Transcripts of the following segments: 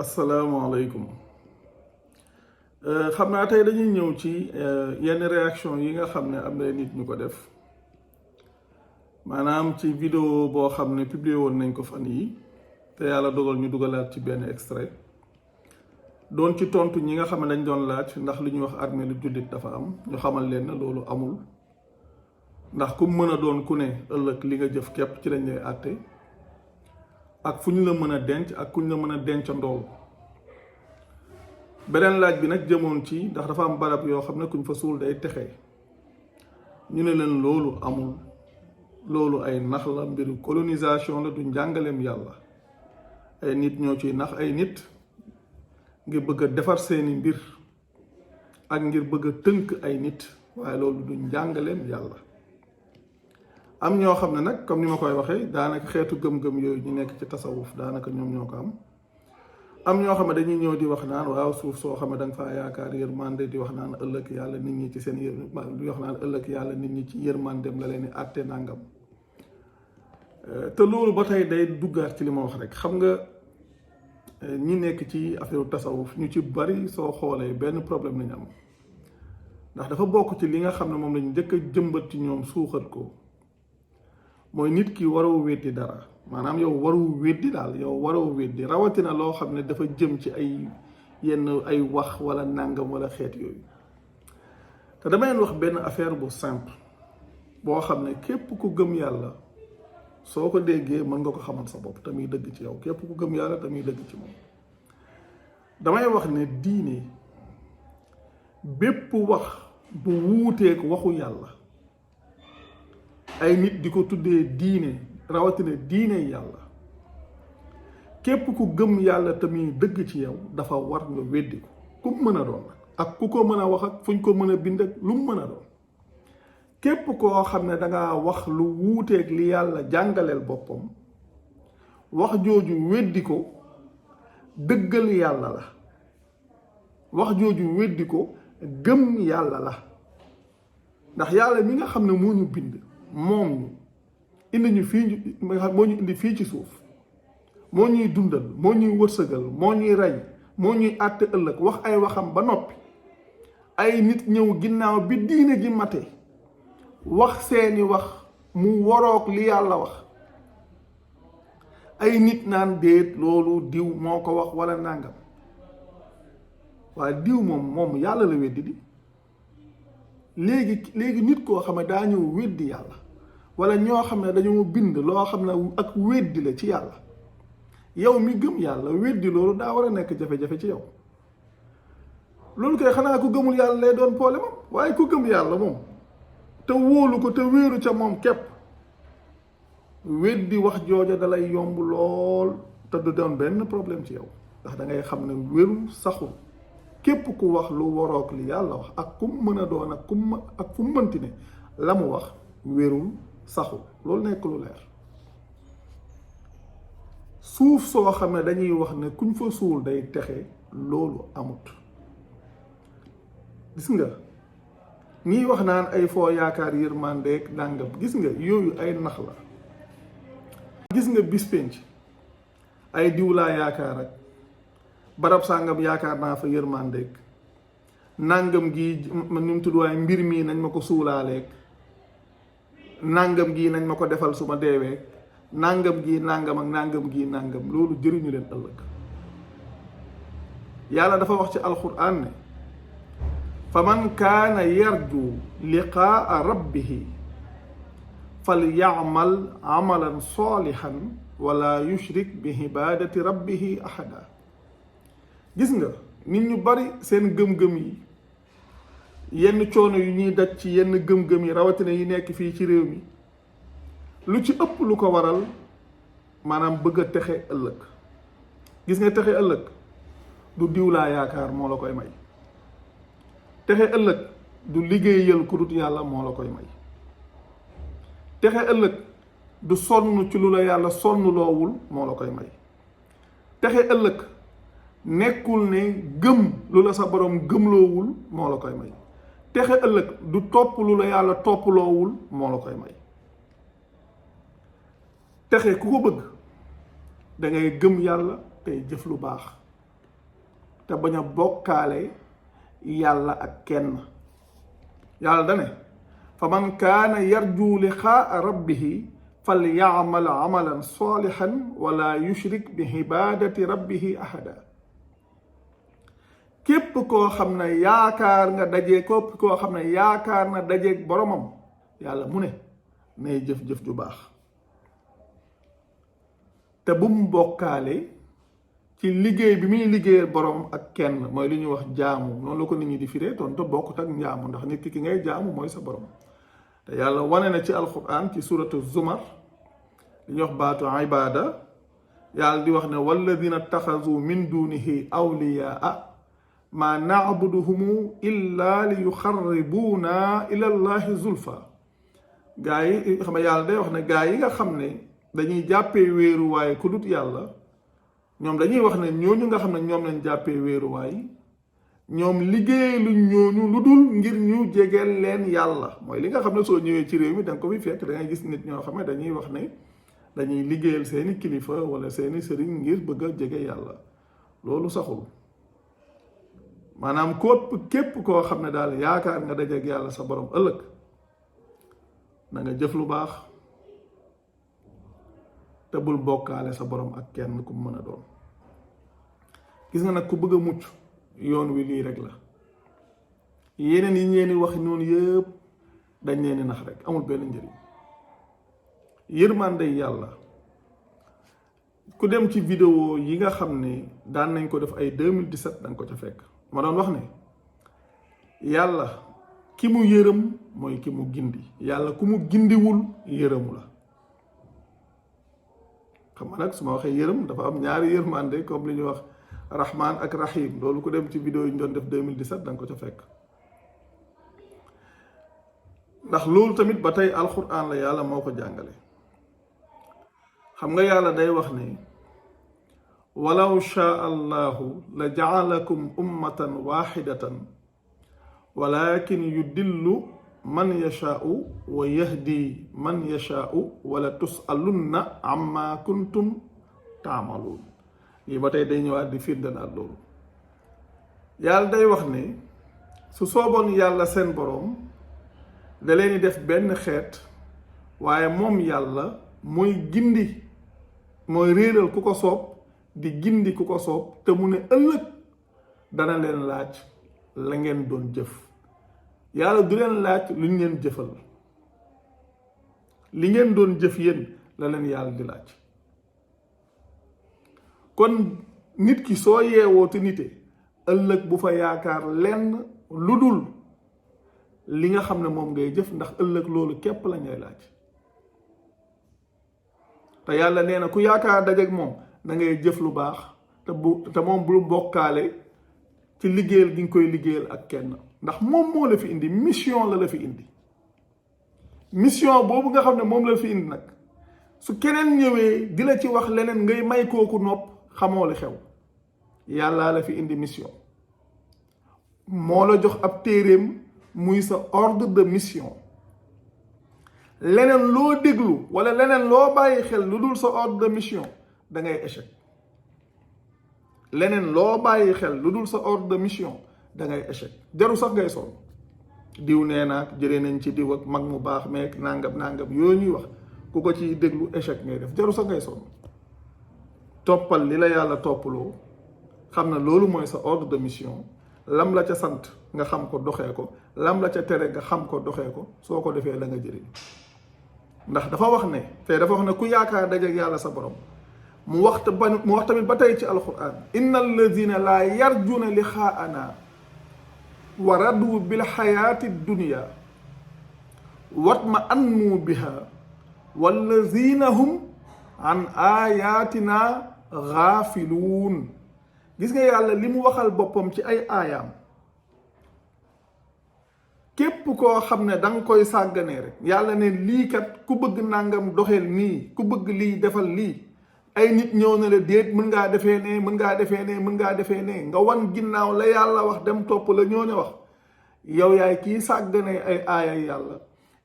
asalaamaaleykum xam naa tey dañuy ñëw ci yenn réaction yi nga xam ne am na nit ñu ko def maanaam ci vidéo boo xam ne publié woon nañ ko fan yi te yàlla dogal ñu dugalaat ci benn extrait doon ci tontu ñi nga xam ne dañ doon laaj ndax li ñuy wax armée lu jullit dafa am ñu xamal leen ne loolu amul ndax ku mën a doon ku ne ëllëg li nga jëf képp ci lañ lay àtte ak fu ñu la mën a denc ak ku ñu la mën a denc ndool beneen laaj bi nag jëmoon ci ndax dafa am barab yoo xam ne kuñ fa suul day texe ñu ne leen loolu amul loolu ay nax la mbiru colonisation la du njàngaleem yàlla ay nit ñoo ciy nax ay nit ngir bëgg a defar seeni mbir ak ngir bëgg a tënk ay nit waaye loolu du njàngaleem yàlla am ñoo xam ne nag comme ni ma koy waxee daanaka xeetu gëm-gëm yooyu ñu nekk ci tasawuf daanaka ñoom ñoo ko am ñoo xam ne dañuy ñëw di wax naan waaw suuf soo xam ne da nga faa yaakaar yërmande di wax naan ëllëg yàlla nit ñi ci seen di wax naan ëllëg yàlla nit ñi ci yërmandem la leen di àtte nangam te loolu ba tey day duggaat ci li ma wax rek xam nga ñi nekk ci affaire tasawuf ñu ci bari soo xoolee benn problème lañu am ndax dafa bokk ci li nga xam ne moom lañu njëkk a jëmbat ci ñoom suuxat ko mooy nit ki waroo weddi dara maanaam yow waru weddi daal yow waroo weddi rawatina loo xam ne dafa jëm ci ay yenn ay wax wala nàngam wala xeet yooyu te dama leen wax benn affaire bu simple boo xam ne képp ku gëm yàlla soo ko déggee mën nga ko xamal sa bopp te muy dëgg ci yow képp ku gëm yàlla te muy dëgg ci moom damay wax ne diine bépp wax bu wuuteek waxu yàlla ay nit di ko tuddee diine rawatina diine yàlla képp ku gëm yàlla tamit dëgg ci yow dafa war nga weddi ko ku mën a doon ak ku ko mën a wax ak fuñ ko mën a bind ak lu mu mën a doon képp koo xam ne dangaa wax lu wuuteeg li yàlla jàngaleel boppam wax jooju weddi ko dëggal yàlla la wax jooju weddi ko gëm yàlla la ndax yàlla mi nga xam ne moo ñu bind moom ñu indi ñu fii moo ñu indi fii ci suuf moo ñuy dundal moo ñuy wërsëgal moo ñuy rey moo ñuy àtte ëllëg wax ay waxam ba noppi ay nit ñëw ginnaaw bi diine gi mate wax seeni wax mu waroog li yàlla wax ay nit naan déet loolu diw moo ko wax wala nàngam waaye diw moom yàlla la weddi di léegi nit koo xam ne daa ñëw weddi yàlla wala ñoo xam ne dañoo bind loo xam ne ak weddi la ci yàlla yow mi gëm yàlla weddi loolu daa war a nekk jafe-jafe ci yow loolu koy xanaa ku gëmul yàlla lay doon problème am waaye ku gëm yàlla moom te wóolu ko te wéeru ca moom képp weddi wax jooja dalay yomb lool te du doon benn problème ci yow ndax da ngay xam ne wéru saxul képp ku wax lu waroog li yàlla wax ak ku mën a doon ak fu mu mënti ne la mu wax wérul saxul loolu nekk lu leer suuf soo xam ne dañuy wax ne kuñ fa suul day texe loolu amut gis nga ñiy wax naan ay foo yaakaar yërmandeeg dàngam gis nga yooyu ay nax la gis nga bis penc ay diw laa yaakaar ak barab sàngam yaakaar naa fa yërmandeeg nàngam gi nu mu tudd waaye mbir mii nañ ma ko suulaaleeg nàngam gii nañ ma ko defal su ma deewee nàngam gii nàngam ak nàngam gii nàngam loolu jëriñu leen ëllëg yàlla dafa wax ci alquran ne fa man kaana yarju liqaa rabbihi fal yaamal amalan salihan wala yushrik bi ibadati rabbihi ahada gis nga nit ñu bari seen gëm-gëm yi yenn coono yu ñuy daj ci yenn gëm-gëm yi rawatina yi nekk fii ci réew mi lu ci ëpp lu ko waral maanaam bëgg a texe ëllëg gis nga texe ëllëg du diw laa yaakaar moo la koy may texe ëllëg du liggéeyal ku dut yàlla moo la koy may texe ëllëg du sonn ci lu la yàlla sonn loowul moo la koy may texe ëllëg nekkul ne gëm lu la sa borom gëmloowul moo la koy may texe ëllëg du topp lu la yàlla topploowul moo la koy may texe ku ko bëgg da ngay gëm yàlla tey jëf lu baax te bañ a bokkaale yàlla ak kenn. yàlla dane fa man kaana yarju liqaa rabbihi fal yaamal amalan salihan wala yushrik bi ibadati rabbihi ahada. képp koo xam ne yaakaar nga daje képp koo xam ne yaakaar na dajeeg boromam yàlla mu ne nay jëf-jëf ju baax te bu mu bokkaale ci liggéey bi muy liggéeyal borom ak kenn mooy li ñuy wax jaamu noonu la ko nit ñi di firee toon te bokkut ak njaamu ndax nit ki ngay jaamu mooy sa borom. te yàlla wane na ci alquran ci suratu zumar li ñuy wax baatu ibada yàlla di wax ne walladina taxazu min dunihi awliyaa ma nacbuduhumu illa li yuxarribuuna ila llahi zulfa. gaa yi xam ne yàlla day wax ne gaa yi nga xam ne dañuy jàppee wéeruwaay ku dut yàlla ñoom dañuy wax ne ñooñu nga xam ne ñoom lañ jàppee wéeruwaay ñoom liggéey luñ ñooñu lu dul ngir ñu jegeel leen yàlla. mooy li nga xam ne soo ñëwee ci réew mi danga ko fi fekk da ngay gis nit ñoo xam ne dañuy wax ne dañuy liggéeyal seeni kilifa wala seeni sëriñ ngir bëgg a jege yàlla. loolu saxul. maanaam képp koo xam ne daal yaakaar nga dajeeg yàlla sa borom ëllëg na nga jëf lu baax te bul bokkaale sa borom ak kenn ku mën a doon. gis nga nag ku bëgg a mucc yoon wi lii rek la. yeneen yi ñeeni wax noonu yëpp dañ leen di nax rek amul benn njëriñ. yërmande yàlla ku dem ci vidéo yi nga xam ne daan nañ ko def ay 2017 danga ko ca fekk. ma doon wax ne yàlla ki mu yërëm mooy ki mu gindi. yàlla ku mu gindiwul yërëmu la. xam nga nag su ma waxee yërëm dafa am ñaari yërmande comme li ñuy wax rahman ak rahim. loolu ku dem ci vidéo yi ñu doon def 2017 da nga ko ca fekk. ndax loolu tamit ba tey alquran la yàlla moo ko jàngale. xam nga yàlla day wax ne walaw shaa allahu la jaalakum ummatan waxidatan walakin yudillu man yashaau wa yahdi man yashaau wala tusalunna amma kuntum taamaluun. lii ba tey day ñëwaat di firndanaat loolu. yàlla day wax ne su sooboon yàlla seen boroom da leen di def benn xeet waaye moom yàlla mooy gindi mooy réeral ku ko soob di gindi ku ko soob te mu ne ëllëg dana leen laaj la ngeen doon jëf. yàlla du leen laaj lu ñu leen jëfal li ngeen doon jëf yéen la leen yàlla di laaj. kon nit ki soo yeewoo te nite ëllëg bu fa yaakaar lenn lu dul li nga xam ne moom ngay jëf ndax ëllëg loolu képp la ngay laaj. te yàlla nee na ku yaakaar dajeek moom da ngay jëf lu baax te moom bul bokkaale ci liggéeyal gi nga koy liggéeyal ak kenn ndax moom moo la fi indi mission la fi indi. mission boobu nga xam ne moom la fi indi nag su keneen ñëwee di la ci wax leneen ngay may kooku nopp xamoo li xew. yàlla la fi indi mission moo la jox ab téeréem muy sa ordre de mission. leneen loo déglu wala leneen loo bàyyi xel lu dul sa ordre de mission da ngay échec. leneen loo bàyyi xel lu dul sa ordre de mission da ngay échec. jaru sax ngay sonn diw nee naag jëlee nañ ci diw ak mag mu baax meek nangam yooyu ñuy wax ku ko ci déglu échec ngay def. jaru sax ngay sonn toppal li la yàlla toppaloo xam na loolu mooy sa ordre de mission. lam la ca sant nga xam ko doxee ko lam la ca tere nga xam ko doxee ko soo ko defee la nga jëriñ. ndax dafa wax ne te dafa wax ne ku yaakaar dajeek yàlla sa borom mu wax tamit ba tey ci alquran inna alladina laa yarjuna liqaana wa radu bil xayaati dunia watma annu biha walladina hum an ayatina gaafiluun. gis nga yàlla li mu waxal boppam ci ay aayaam képp koo xam ne danga koy sàgganee rek yàlla ne lii kat ku bëgg nangam doxeel nii ku bëgg lii defal lii ay nit ñëw na la déet mën ngaa defee ne mën ngaa defee ne mën ngaa defee ne nga wan ginnaaw la yàlla wax dem topp la ñooñu wax yow yaay kii sàgganee ay aayay yàlla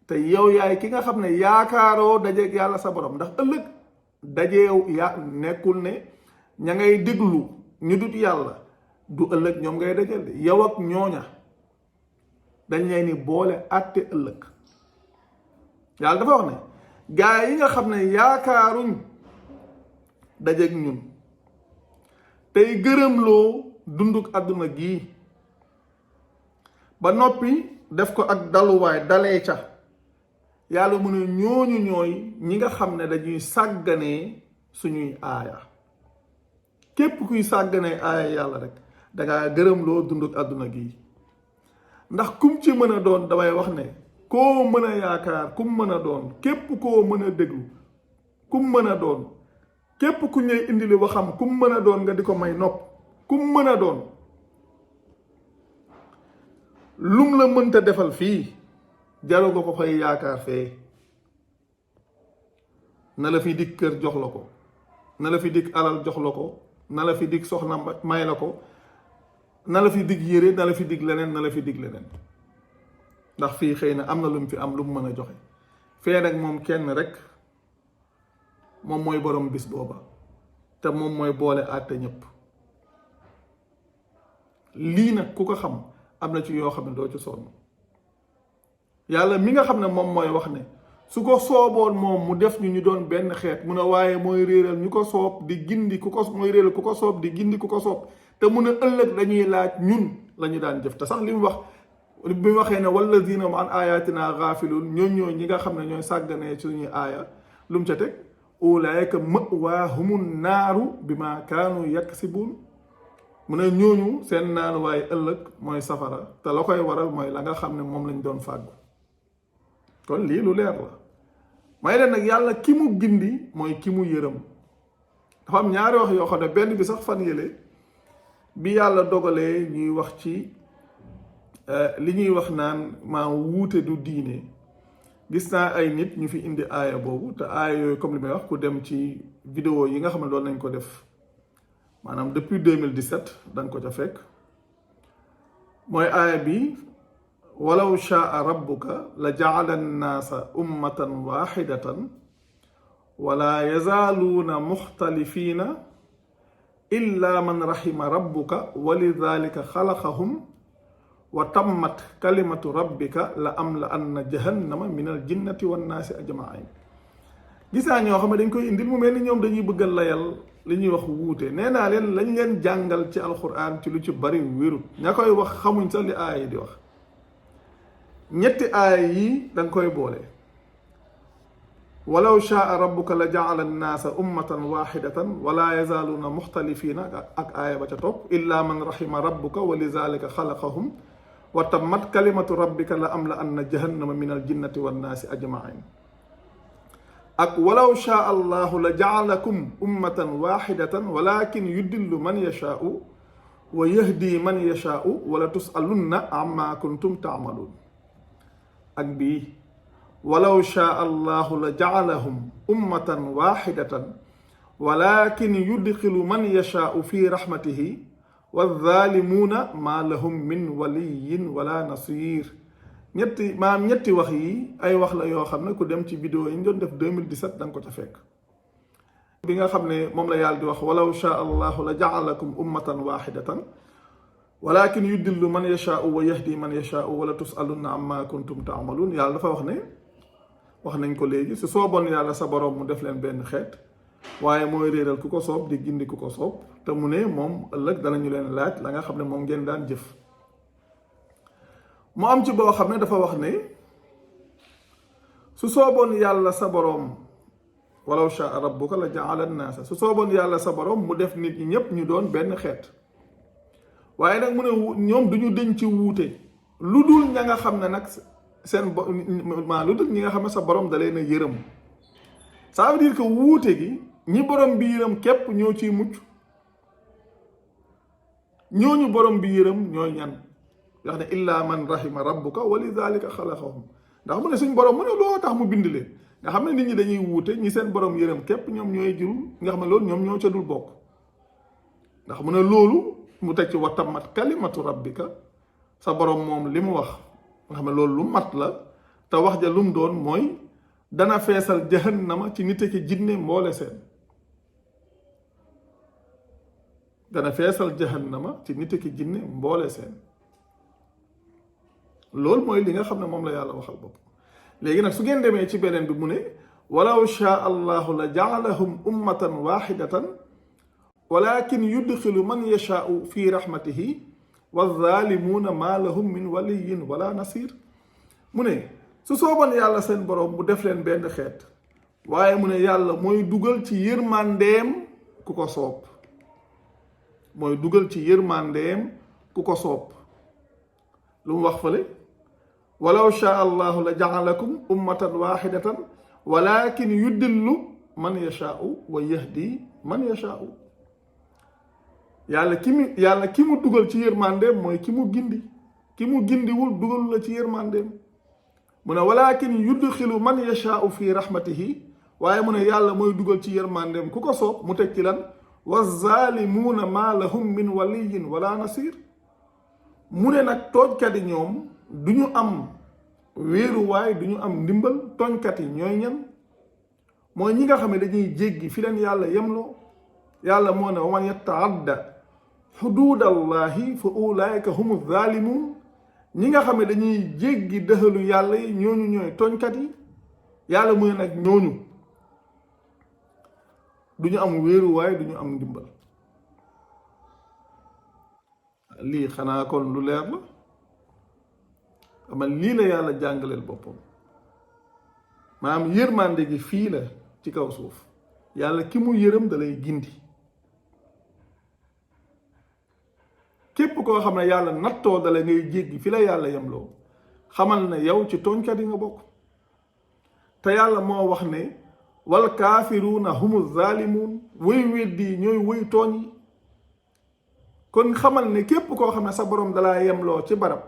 te yow yaay ki nga xam ne yaakaaroo dajeeg yàlla sa borom ndax ëllëg dajeew nekkul ne ña ngay déglu ñu dut yàlla du ëllëg ñoom ngay dajal yow ak ñooña dañ leen ni boole àtte ëllëg yàlla dafa wax ne gaa yi nga xam ne yaakaaruñ dajeeg ñun tey gërëmloo dunduk àdduna gii ba noppi def ko ak daluwaay dalee ca yàlla mu ne ñooñu ñooy ñi nga xam ne dañuy sàgganee suñuy aaya képp kuy sàgganee aaya yàlla rek dangaa gërëmloo dunduk àdduna gii ndax kum ci mën a doon damay wax ne koo mën a yaakaar kum mën a doon képp koo mën a déglu kum mën a doon képp ku ñuy indili waxam kum mën a doon nga di ko may nopp kum mën a doon lum la mënta defal fii jaru nga ko koy yaakaar fee na la fi dig kër jox la ko na la fi dig alal jox la ko na la fi dig soxna may la ko na la fi dig yére na la fi dig leneen na la fi dig leneen ndax fii xëy na am na lu mu fi am lu mu mën a joxe fee nag moom kenn rek moom mooy borom bis booba te moom mooy boole àtte ñëpp lii nag ku ko xam am na ci yoo xam ne doo ci sonn yàlla mi nga xam ne moom mooy wax ne su ko sooboon moom mu def ñu doon benn xeet mu ne waaye mooy réeral ñu ko soob di gindi ku ko mooy réeral ku ko soob di gindi ku ko soob te mun a ëllëg dañuy laaj ñun la ñu daan jëf te sax li mu wax bi mu waxee ne walladina an ayatina gaafiluun ñooy ñi nga xam ne ñooy sàgganee suñuy aaya lu mu ca teg ulaayka ma'waahumun naaru bima kaanu yaksibuun mu ne ñooñu seen naanuwaay ëllëg mooy safara te la koy waral mooy la nga xam ne moom lañ doon fàggu kon lii lu leer la may leen nag yàlla ki mu gindi mooy ki mu yërëm dafa am ñaari wax yoo xam ne benn bi sax fan yële bi yàlla dogalee ñuy wax ci li ñuy wax naan maa wuute du diine gis naa ay nit ñu fi indi aaya boobu te aaya yooyu comme li may wax ku dem ci vidéo yi nga xam ne doon nañ ko def maanaam depuis 2017 da nga ko ca fekk mooy aaya bi walaw shaa rabbuka la jaala annaasa ummatan waxidatan wala yazaaluuna muxtalifiina illa man raxima rabbuka wa lidalika xalaqahum wa tammat kalimatu rabbika la am la anna jahannama min al jinnati wannaasi ajmain gis naa ñoo xam ne dañ koy indil mu mel ni ñoom dañuy bëgg a layal li ñuy wax wuute nee naa leen lañ leen jàngal ci alquran ci lu ci bari wérut ña koy wax xamuñ sax li aaya yi di wax ñetti aaya yi danga koy boole walaw shaa rabbuka la jaala annaasa ummatan waxidatan wala yazaaluuna muxtalifiina ak aaya ba ca topp illa man raxima rabbuka wa lidalika xalaqahum wa tammat kalimatu rabbika la am la anna jahannama min al jinnati wannaasi ajmain ak walaw shaa allahu la jaalakum ummatan waxidatan walakin yudillu man yashaau wa yahdi man yashaau wala tusalunna amma kuntum taamaluun ak bii walaw shaa allahu la jaalahum ummatan waxidatan walakin yudxilu man yashaau fi raxmatihi wazalimuuna maa lahum min waliyin wala nasir ñetti wax yi ay wax la yoo xam ne ku dem ci vidéo yi ñu doon def 2017 da nga ko ca fekk bi nga xam ne moom la yàlla di wax walaw shaa allahu la jaalakum ummatan waxidatan walakin yudillu man yashaau wa yahdi man yashaau wala tusalunna amma kuntum taamaluun yàlla dafa wax ne wax nañ ko léegi su sooboon yàlla sa borom mu def leen benn xeet waaye mooy réeral ku ko soob di gindi ku ko soob te mu ne moom ëllëg danañu leen laaj la nga xam ne moom ngeen daan jëf mu am ci boo xam ne dafa wax ne su sooboon yàlla sa borom walaw shaa rabbuka la jaala annaasa su sooboon yàlla sa borom mu def nit ñi ñépp ñu doon benn xeet waaye nag mu ne ñoom duñu deñ ci wuute lu dul ña nga xam ne nag seen lu dul ñi nga xam ne sa borom da leen a yërëm ça veut dire que wuute gi ñi borom bi yërëm képp ñoo ciy mucc ñooñu borom bi yërëm ñooy ñan wax ne illa man rahima rabbuka wa lidalika xalaqahum ndax mu ne suñ borom mu ne loo tax mu bind leen nga xam ne nit ñi dañuy wuute ñi seen borom yërëm képp ñoom ñooy jur nga xam ne loolu ñoom ñoo ca dul bokk ndax mu ne loolu mu teg ci wa tammat kalimatu rabbika sa borom moom li mu wax nga xam ne loolu lu mat la te wax ja lu mu doon mooy dana feesal jahannama ci nit ki jinne mboole seen dana feesal jahannama ci nit ki jinne mboole seen loolu mooy li nga xam ne moom la yàlla waxal bopp léegi nag su ngeen demee ci beneen bi mu ne walaw shaa allahu la jaalahum ummatan waxidatan walakin yudxilu man yashaau fi rahmatihi wazalimuuna maa lahum min waliyin wala nasir mu ne su sooban yàlla seen borom mu def leen benn xeet waaye mu ne yàlla mooy dugal ci yërmandeem ku ko soob mooy dugal ci yërmandeem ku ko soob lu mu wax fële walaw shaa allahu la jaalakum ummatan waxidatan walakin yudillu man yashaau wa yahdi man yashaau yàlla ki mu dugal ci yërmandeem mooy ki mu gindiwul dugalu la ci yërmandeem mu ne walakin yudxilu man yashaau fi rahmatihi waaye mu ne yàlla mooy dugal ci yërmandeem ku ko soob mu teg ci lan wazalimuuna maa lahum min waliyin wala nasir mu ne nag tooñkat yi ñoom du ñu am wéeruwaay du ñu am ndimbal tooñkat yi ñooy ñan mooy ñi nga xam ne dañuy jéggi fi leen yàlla yemloo yàlla moo ne wa man yataadda xuduudallahi fa ulaayika humu zaalimuun ñi nga xam ne dañuy jéggi dëxalu yàlla yi ñooñu ñooy tooñkat yi yàlla mu ne nag ñooñu du ñu am wéeruwaay du ñu am ndimbal lii xanaa kon lu leer la man lii la yàlla jàngaleel boppam maanaam yërmande gi fii la ci kaw suuf yàlla ki mu yërëm da lay gindi képp koo xam ne yàlla nattoo dala ngay jéggi fi la yàlla yemloo xamal ne yow ci tooñkat yi nga bokk te yàlla moo wax ne wal kaafiruuna humu zaalimuun wëy weddi ñooy wëy tooñ yi kon xamal ne képp koo xam ne sa borom dalaa yemloo ci barab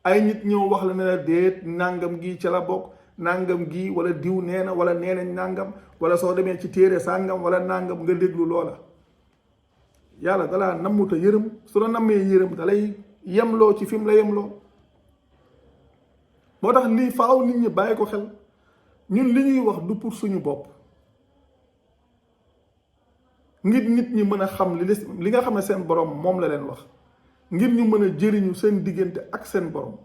ay nit ñëw wax la ne la déet nàngam gi ci la bokk nàngam gi wala diw nee na wala nee nañ nàngam wala soo demee ci téere sàngam wala nàngam nga déglu loola yàlla dalaa nammuta yërëm su la nammee yërëm dalay yemloo ci fi mu la yemloo moo tax lii faaw nit ñi bàyyi ko xel ñun li ñuy wax du pour suñu bopp ngir nit ñi mën a xam li nga xam ne seen borom moom la leen wax ngir ñu mën a jëriñu seen diggante ak seen borom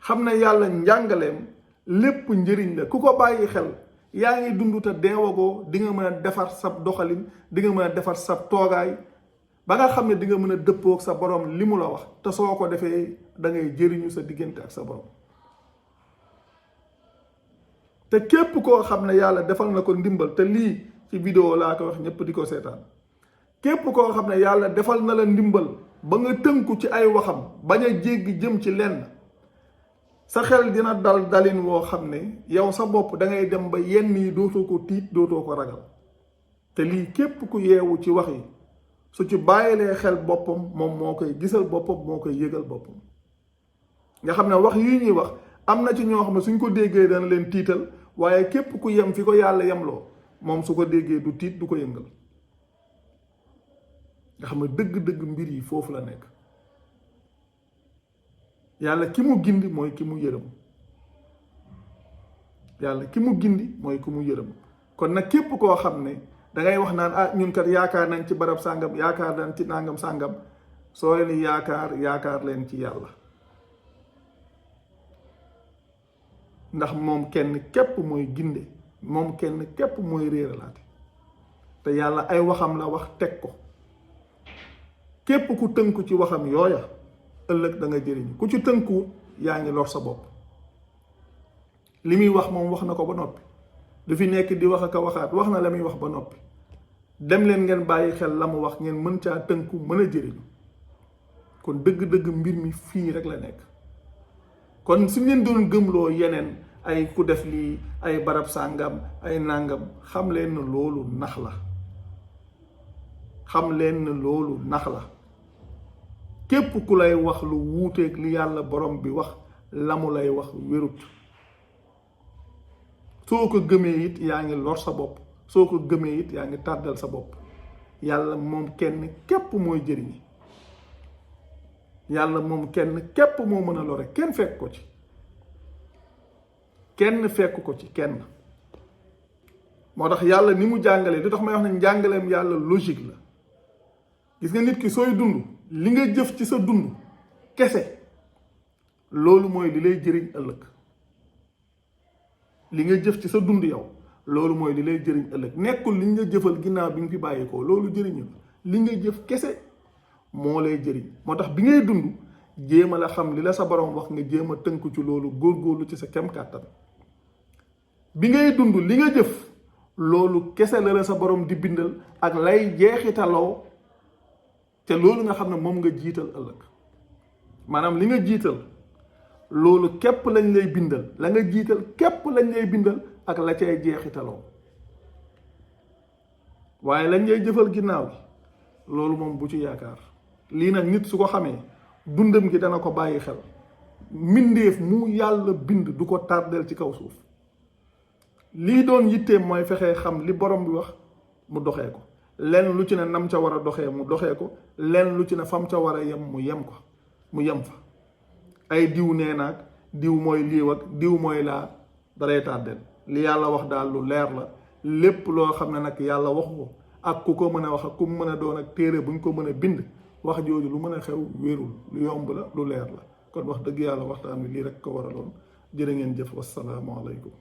xam ne yàlla njàngaleem lépp njëriñ la ku ko bàyyi xel yaa ngi dund te deewagoo di nga mën a defar sab doxalin di nga mën a defar sab toogaay ba nga xam ne di nga mën a dëppoo ak sa borom li mu la wax te soo ko defee da ngay jëriñu sa diggante ak sa borom te képp koo xam ne yàlla defal na ko ndimbal te lii ci vidéo laa ko wax ñëpp di ko seetaan képp koo xam ne yàlla defal na la ndimbal ba nga tënku ci ay waxam bañ a jéggi jëm ci lenn sa xel dina dal dalin woo xam ne yow sa bopp da ngay dem ba yenn yi dootoo ko tiit dootoo ko ragal te lii képp ku yeewu ci wax yi su ci bàyyilee xel boppam moom moo koy gisal boppam moo koy yëgal boppam nga xam ne wax yi ñuy wax am na ci ñoo xam ne suñ ko déggee dana leen tiital waaye képp ku yem fi ko yàlla yemloo moom su ko déggee du tiit du ko yëngal nga xam ne dëgg-dëgg mbir yi foofu la nekk yàlla ki mu gindi mooy ki mu yërëm yàlla ki mu gindi mooy ki mu yërëm kon nag képp koo xam ne dangay wax naan ah ñun kat yaakaar nañ ci barab sàngam yaakaar nañ ci nàngam sàngam soo leen yaakaar leen ci yàlla ndax moom kenn képp mooy ginde moom kenn képp mooy réeralaate te yàlla ay waxam la wax teg ko képp ku tënku ci waxam yooya ëllëg da nga jëriñu ku ci tënku yaa ngi lor sa bopp li muy wax moom wax na ko ba noppi du fi nekk di wax ak a waxaat wax na la muy wax ba noppi dem leen ngeen bàyyi xel la mu wax ngeen mën caa tënku mën a jëriñu kon dëgg-dëgg mbir mi fii rek la nekk kon su ngeen doon gëmloo yeneen ay ku def lii ay barab sàngam ay nàngam xam leen ne loolu nax la xam leen ne loolu nax la képp ku lay wax lu wuuteeg li yàlla borom bi wax la mu lay wax wérut soo ko gëmee it yaa ngi lor sa bopp soo ko gëmee it yaa ngi tàddal sa bopp yàlla moom kenn képp mooy jëriñ yàlla moom kenn képp moo mën a lore kenn fekk ko ci kenn fekk ko ci kenn moo tax yàlla ni mu jàngalee lu tax may wax ne njàngaleem yàlla logique la gis nga nit ki sooy dund li nga jëf ci sa dund kese loolu mooy li lay jëriñ ëllëg li nga jëf ci sa dund yow loolu mooy li lay jëriñ ëllëg nekkul li nga jëfal ginnaaw bi nga fi bàyyeekoo loolu jëriñu li nga jëf kese moo lay jëriñ moo tax bi ngay dund jéem a la xam li la sa borom wax nga jéem a tënku ci loolu góorgóorlu ci sa kem kàttan bi ngay dund li nga jëf loolu kese la sa borom di bindal ak lay jeexitaloo te loolu nga xam ne moom nga jiital ëllëg maanaam li nga jiital loolu képp lañ lay bindal la nga jiital képp lañ lay bindal ak la cay jeexitaloo waaye lañ lay jëfal ginnaaw bi loolu moom bu ci yaakaar lii nag nit su ko xamee dundam gi dana ko bàyyi xel mbindeef mu yàlla bind du ko tardel ci kaw suuf lii doon yitteem mooy fexee xam li borom bi wax mu doxee ko lenn lu ci ne nam ca war a doxee mu doxee ko lenn lu ci ne fam ca war a yem mu yem ko mu yem fa ay diw nee naag diw mooy liiw ak diw mooy laa daray tardel li yàlla wax daal lu leer la lépp loo xam ne nag yàlla waxu ko ak ku ko mën a wax ak ku mu mën a doon ak téere bu ñu ko mën a bind wax jooju lu mën a xew wérul lu yomb la lu leer la kon wax dëgg yàlla waxtaan wi lii rek ko waraloon jërë ngeen jëf wassalaamu aleykum